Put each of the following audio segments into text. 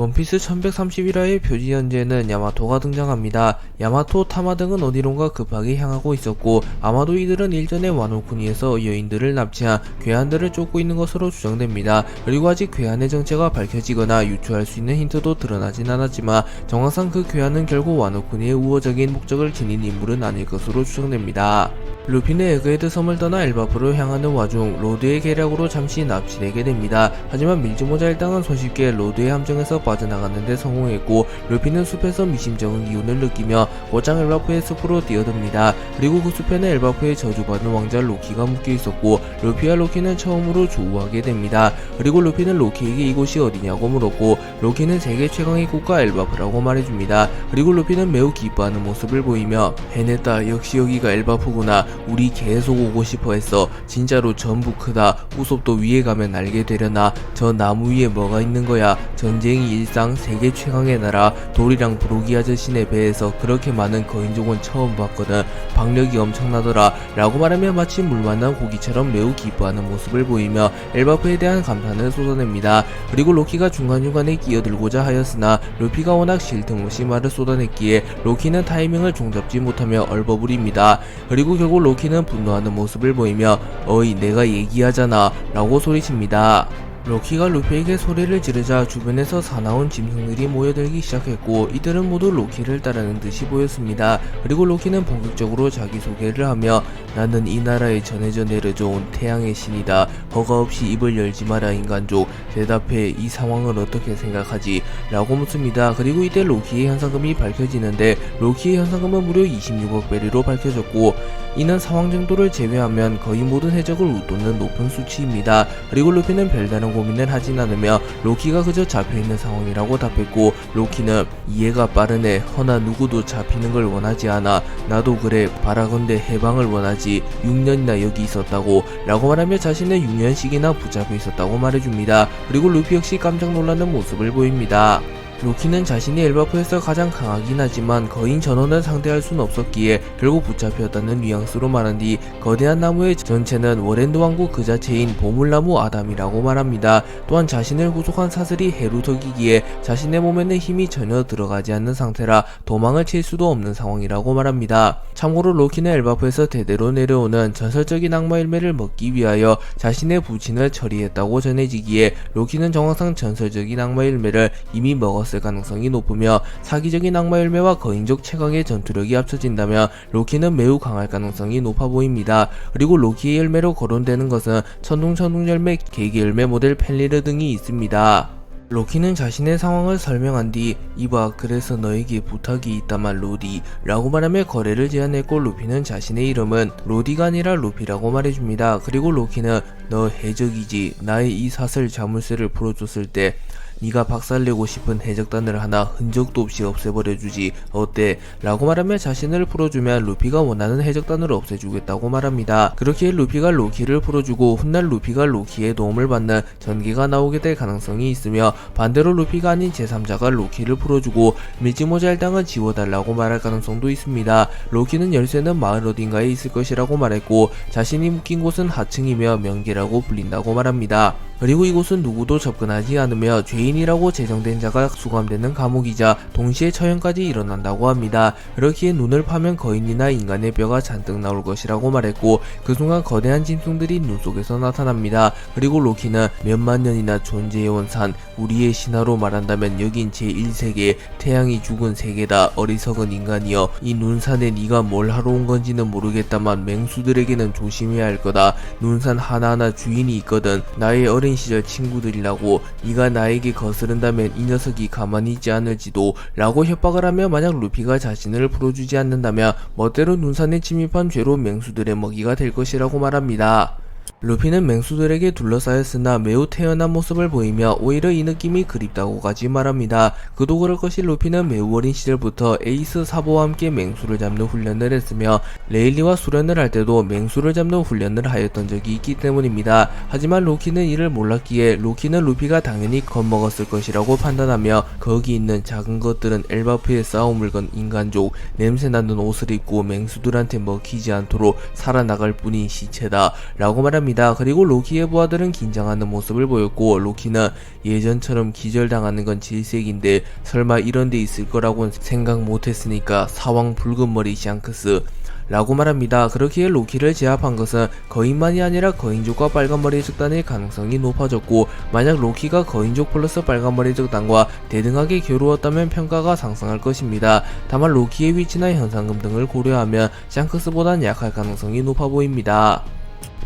원피스 1131화의 표지 현재는 야마토가 등장합니다. 야마토, 타마 등은 어디론가 급하게 향하고 있었고 아마도 이들은 일전에 와노쿠니에서 여인들을 납치한 괴한들을 쫓고 있는 것으로 추정됩니다. 그리고 아직 괴한의 정체가 밝혀지거나 유추할 수 있는 힌트도 드러나진 않았지만 정황상 그 괴한은 결국 와노쿠니의 우호적인 목적을 지닌 인물은 아닐 것으로 추정됩니다. 루피는 에그헤드 섬을 떠나 엘바프로 향하는 와중 로드의 계략으로 잠시 납치되게 됩니다. 하지만 밀즈모자 일당은 손쉽게 로드의 함정에서 빠져나갔는데 성공했고 루피는 숲에서 미심쩍은 기운을 느끼며 곧장 엘바프의 숲으로 뛰어듭니다. 그리고 그 숲에는 엘바프의 저주받은 왕자 로키가 묶여있었고 루피와 로키는 처음으로 조우하게 됩니다. 그리고 루피는 로키에게 이곳이 어디냐고 물었고 로키는 세계 최강의 국가 엘바프라고 말해줍니다. 그리고 루피는 매우 기뻐하는 모습을 보이며 해냈다, 역시 여기가 엘바프구나, 우리 계속 오고 싶어 했어, 진짜로 전부 크다, 우섭도 위에 가면 알게 되려나, 저 나무 위에 뭐가 있는 거야, 전쟁이 일상, 세계 최강의 나라, 돌이랑 브로기 아저씨네 배에서 그렇게 많은 거인족은 처음 봤거든, 박력이 엄청나더라 라고 말하며 마치 물 만난 고기처럼 매우 기뻐하는 모습을 보이며 엘바프에 대한 감탄을 쏟아냅니다. 그리고 로키가 중간중간에 끼어들고자 하였으나 루피가 워낙 쉴 틈 없이 말을 쏟아냈기에 로키는 타이밍을 종잡지 못하며 얼버무립니다. 그리고 결국 로키는 분노하는 모습을 보이며 어이 내가 얘기하잖아 라고 소리칩니다. 로키가 루피에게 소리를 지르자 주변에서 사나운 짐승들이 모여들기 시작했고 이들은 모두 로키를 따르는 듯이 보였습니다. 그리고 로키는 본격적으로 자기소개를 하며 나는 이 나라에 전해져 내려져온 태양의 신이다. 허가 없이 입을 열지 마라 인간족. 대답해, 이 상황을 어떻게 생각하지? 라고 묻습니다. 그리고 이때 로키의 현상금이 밝혀지는데 로키의 현상금은 무려 26억 베리로 밝혀졌고 이는 상황 정도를 제외하면 거의 모든 해적을 웃돋는 높은 수치입니다. 그리고 루피는 별다른 고민을 하진 않으며 로키가 그저 잡혀있는 상황이라고 답했고 로키는 이해가 빠르네. 허나 누구도 잡히는 걸 원하지 않아. 나도 그래. 바라건대 해방을 원하지. 6년이나 여기 있었다고 라고 말하며 자신은 6년씩이나 붙잡혀 있었다고 말해줍니다. 그리고 루피 역시 깜짝 놀라는 모습을 보입니다. 로키는 자신이 엘바프에서 가장 강하긴 하지만 거인 전원을 상대할 순 없었기에 결국 붙잡혔다는 뉘앙스로 말한 뒤 거대한 나무의 전체는 워렌드 왕국 그 자체인 보물나무 아담이라고 말합니다. 또한 자신을 구속한 사슬이 헤루덕이기에 자신의 몸에는 힘이 전혀 들어가지 않는 상태라 도망을 칠 수도 없는 상황이라고 말합니다. 참고로 로키는 엘바프에서 대대로 내려오는 전설적인 악마 열매를 먹기 위하여 자신의 부친을 처리했다고 전해지기에 로키는 정황상 전설적인 악마 열매를 이미 먹었을 가능성이 높으며 사기적인 악마 열매와 거인족 최강의 전투력이 합쳐진다면 로키는 매우 강할 가능성이 높아 보입니다. 그리고 로키의 열매로 거론되는 것은 천둥 열매, 개개 열매 모델 펠리르 등이 있습니다. 로키는 자신의 상황을 설명한 뒤 이봐, 그래서 너에게 부탁이 있다만 로디 라고 말하며 거래를 제안했고 루피는 자신의 이름은 로디가 아니라 루피라고 말해줍니다. 그리고 로키는 너 해적이지. 나의 이 사슬 자물쇠를 풀어줬을 때 네가 박살내고 싶은 해적단을 하나 흔적도 없이 없애버려주지 어때? 라고 말하며 자신을 풀어주면 루피가 원하는 해적단을 없애주겠다고 말합니다. 그렇게 루피가 로키를 풀어주고 훗날 루피가 로키의 도움을 받는 전개가 나오게 될 가능성이 있으며 반대로 루피가 아닌 제3자가 로키를 풀어주고 밀즈모자 일당을 지워달라고 말할 가능성도 있습니다. 로키는 열쇠는 마을 어딘가에 있을 것이라고 말했고 자신이 묶인 곳은 하층이며 명계라고 불린다고 말합니다. 그리고 이곳은 누구도 접근하지 않으며 죄인이라고 제정된 자가 수감되는 감옥이자 동시에 처형까지 일어난다고 합니다. 그렇기에 눈을 파면 거인이나 인간의 뼈가 잔뜩 나올 것이라고 말했고 그 순간 거대한 짐승들이 눈 속에서 나타납니다. 그리고 로키는 몇만 년이나 존재해온 산, 우리의 신화로 말한다면 여긴 제1세계, 태양이 죽은 세계다. 어리석은 인간이여, 이 눈산에 네가 뭘 하러 온 건지는 모르겠다만 맹수들에게는 조심해야 할 거다. 눈산 하나하나 주인이 있거든. 나의 어린 시절 친구들이라고. 네가 나에게 거스른다면 이 녀석이 가만히 있지 않을지도 라고 협박을 하며 만약 루피가 자신을 풀어주지 않는다면 멋대로 눈산에 침입한 죄로 맹수들의 먹이가 될 것이라고 말합니다. 루피는 맹수들에게 둘러싸였으나 매우 태연한 모습을 보이며 오히려 이 느낌이 그립다고까지 말합니다. 그도 그럴 것이 루피는 매우 어린 시절부터 에이스 사보와 함께 맹수를 잡는 훈련을 했으며 레일리와 수련을 할 때도 맹수를 잡는 훈련을 하였던 적이 있기 때문입니다. 하지만 로키는 이를 몰랐기에 로키는 루피가 당연히 겁먹었을 것이라고 판단하며 거기 있는 작은 것들은 엘바프의 싸움을 건 인간족, 냄새나는 옷을 입고 맹수들한테 먹히지 않도록 살아나갈 뿐인 시체다 라고 말하며 말합니다. 그리고 로키의 부하들은 긴장하는 모습을 보였고 로키는 예전처럼 기절당하는 건 질색인데 설마 이런 데 있을 거라고는 생각 못했으니까 사왕 붉은머리 샹크스 라고 말합니다. 그렇기에 로키를 제압한 것은 거인만이 아니라 거인족과 빨간머리 적단의 가능성이 높아졌고 만약 로키가 거인족 플러스 빨간머리 적단과 대등하게 겨루었다면 평가가 상승할 것입니다. 다만 로키의 위치나 현상금 등을 고려하면 샹크스보단 약할 가능성이 높아 보입니다.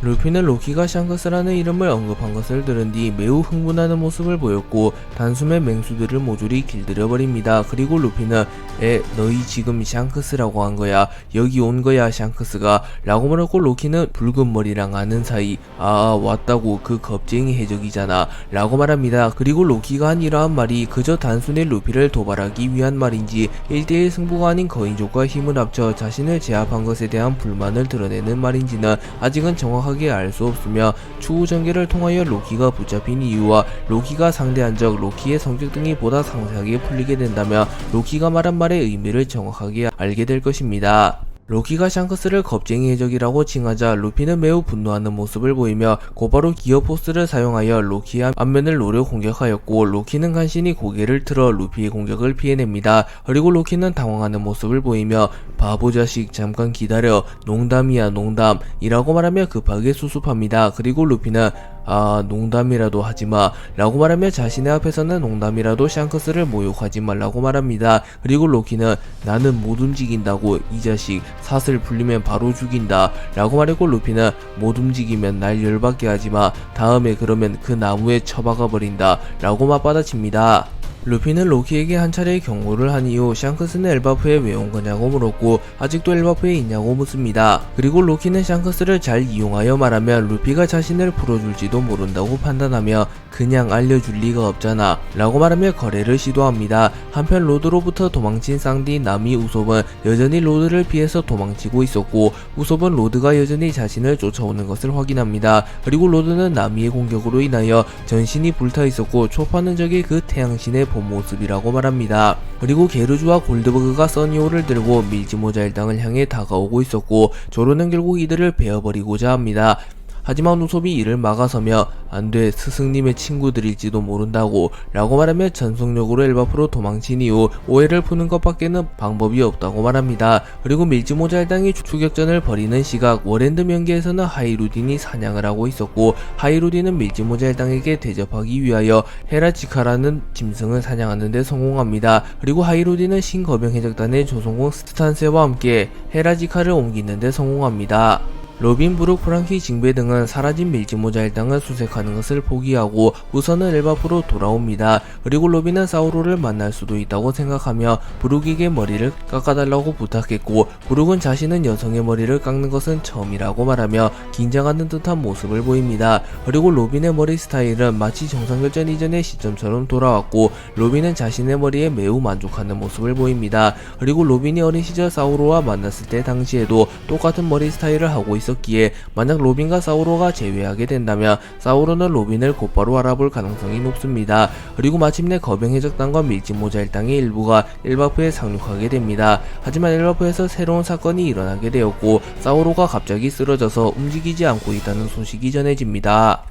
루피는 로키가 샹크스라는 이름을 언급한 것을 들은 뒤 매우 흥분하는 모습을 보였고 단숨에 맹수들을 모조리 길들여버립니다. 그리고 루피는 너희 지금 샹크스라고 한 거야? 여기 온 거야 샹크스가? 라고 말하고 로키는 붉은 머리랑 아는 사이 왔다고 그 겁쟁이 해적이잖아 라고 말합니다. 그리고 로키가 한 이러한 말이 그저 단순히 루피를 도발하기 위한 말인지 1대1 승부가 아닌 거인족과 힘을 합쳐 자신을 제압한 것에 대한 불만을 드러내는 말인지는 아직은 정확하게 알 수 없으며 추후 전개를 통하여 로키가 붙잡힌 이유와 로키가 상대한 적, 로키의 성격 등이 보다 상세하게 풀리게 된다면 로키가 말한 말의 의미를 정확하게 알게 될 것입니다. 로키가 샹크스를 겁쟁이 해적이라고 칭하자 루피는 매우 분노하는 모습을 보이며 곧바로 기어 포스를 사용하여 로키의 앞면을 노려 공격하였고 로키는 간신히 고개를 틀어 루피의 공격을 피해냅니다. 그리고 로키는 당황하는 모습을 보이며 바보 자식 잠깐 기다려 농담이야 농담 이라고 말하며 급하게 수습합니다. 그리고 루피는 농담이라도 하지마 라고 말하며 자신의 앞에서는 농담이라도 샹크스를 모욕하지 말라고 말합니다. 그리고 로키는 나는 못 움직인다고 이 자식 사슬 풀리면 바로 죽인다 라고 말했고 루피는 못 움직이면 날 열받게 하지마 다음에 그러면 그 나무에 처박아 버린다 라고 맞받아칩니다. 루피는 로키에게 한 차례 경고를 한 이후 샹크스는 엘바프에 왜 온 거냐고 물었고 아직도 엘바프에 있냐고 묻습니다. 그리고 로키는 샹크스를 잘 이용하여 말하면 루피가 자신을 풀어줄지도 모른다고 판단하며 그냥 알려줄 리가 없잖아 라고 말하며 거래를 시도합니다. 한편 로드로부터 도망친 쌍디 나미 우솝은 여전히 로드를 피해서 도망치고 있었고 우솝은 로드가 여전히 자신을 쫓아오는 것을 확인합니다. 그리고 로드는 나미의 공격으로 인하여 전신이 불타 있었고 초파는 적의 그 태양신의 본 모습이라고 말합니다. 그리고 게르주와 골드버그가 써니오를 들고 밀지모자 일당을 향해 다가오고 있었고 조로는 결국 이들을 베어버리고자 합니다. 하지만 우솝이 이를 막아서며 안돼 스승님의 친구들일지도 모른다고 라고 말하며 전속력으로 엘바프로 도망친 이후 오해를 푸는 것밖에는 방법이 없다고 말합니다. 그리고 밀지모자 일당이 추격전을 벌이는 시각 워랜드 명계에서는 하이루딘이 사냥을 하고 있었고 하이루딘은 밀지모자 일당에게 대접하기 위하여 헤라지카라는 짐승을 사냥하는 데 성공합니다. 그리고 하이루딘은 신거병 해적단의 조성공 스탄세와 함께 헤라지카를 옮기는 데 성공합니다. 로빈, 브룩, 프랑키, 징베 등은 사라진 밀지모자 일당을 수색하는 것을 포기하고 우선은 엘바프로 돌아옵니다. 그리고 로빈은 사우로를 만날 수도 있다고 생각하며 브룩에게 머리를 깎아달라고 부탁했고 브룩은 자신은 여성의 머리를 깎는 것은 처음이라고 말하며 긴장하는 듯한 모습을 보입니다. 그리고 로빈의 머리 스타일은 마치 정상결전 이전의 시점처럼 돌아왔고 로빈은 자신의 머리에 매우 만족하는 모습을 보입니다. 그리고 로빈이 어린 시절 사우로와 만났을 때 당시에도 똑같은 머리 스타일을 하고 있었기에 만약 로빈과 사우로가 재회하게 된다면 사우로는 로빈을 곧바로 알아볼 가능성이 높습니다. 그리고 마침내 거병해적단과 밀지모자 일당의 일부가 엘바프에 상륙하게 됩니다. 하지만 엘바프에서 새로운 사건이 일어나게 되었고 사우로가 갑자기 쓰러져서 움직이지 않고 있다는 소식이 전해집니다.